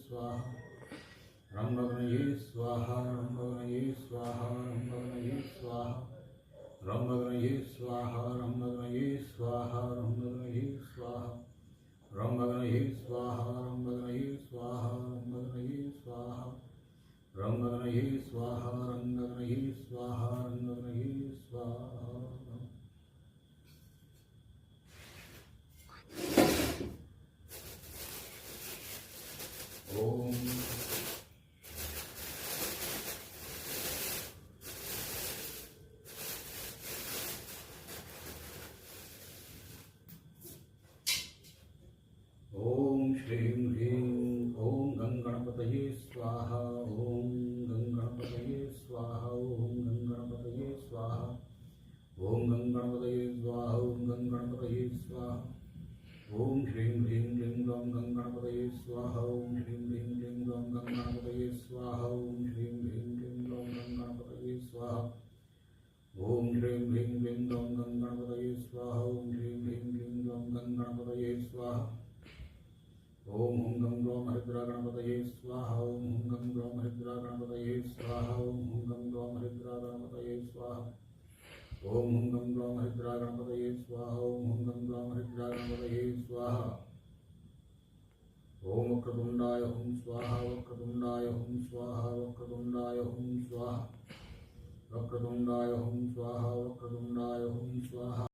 स्वाहा रंगगणये स्वाहा रंगगणये स्वाहा रंगगणये स्वाहा रंगगणये स्वाहा रंगगणये स्वाहा रंगगणये स्वाहा रंगगणये स्वाहा रंगगणये स्वाहा रंगगणये स्वाहा रंगगणये स्वाहा रंगगणये स्वाहा रंगगणये स्वाहा ओम ओम श्रीं ह्रीं ओम गंगणपतये स्वाहा ओम गंगणपतये स्वाहा ओम गंगणपतये स्वाहा ओम गंगणपतये स्वाहा ओम गंगणपतये स्वाहा ओम श्रीं ह्रीं क्लीं ग्लौं गंगणपतये स्वाहा ओम श्रीं ह्रीं क्लीं ग्लौं गंगणपतये स्वाहा ओम श्रीं ह्रीं क्लीं ग्लौं गंगणपतये स्वाहा ओम श्रीं ह्रीं क्लीं ग्लौं गंगणपतये स्वाहा ओम श्रीं ह्रीं क्लीं ग्लौं गंगणपतये स्वाहा ओम हुं गं ग्लौं हरिद्रा गणपतये स्वाहा ओम हुं गं ग्लौं हरिद्रा गणपतये स्वाहा ओम हुं गं ग्लौं हरिद्रा गणपतये स्वाहा ओम हुं गं ग्लौं हरिद्रा गणपतये स्वाहा ओम हुं गं ग्लौं हरिद्रा गणपतये स्वाहा ओम वक्रतुंडाय हुं स्वाहा वक्रतुंडाय हुं स्वाहा वक्रतुंडाय हुं स्वाहा वक्रतुंडाय हुं स्वाहा वक्रतुंडाय हुं स्वाहा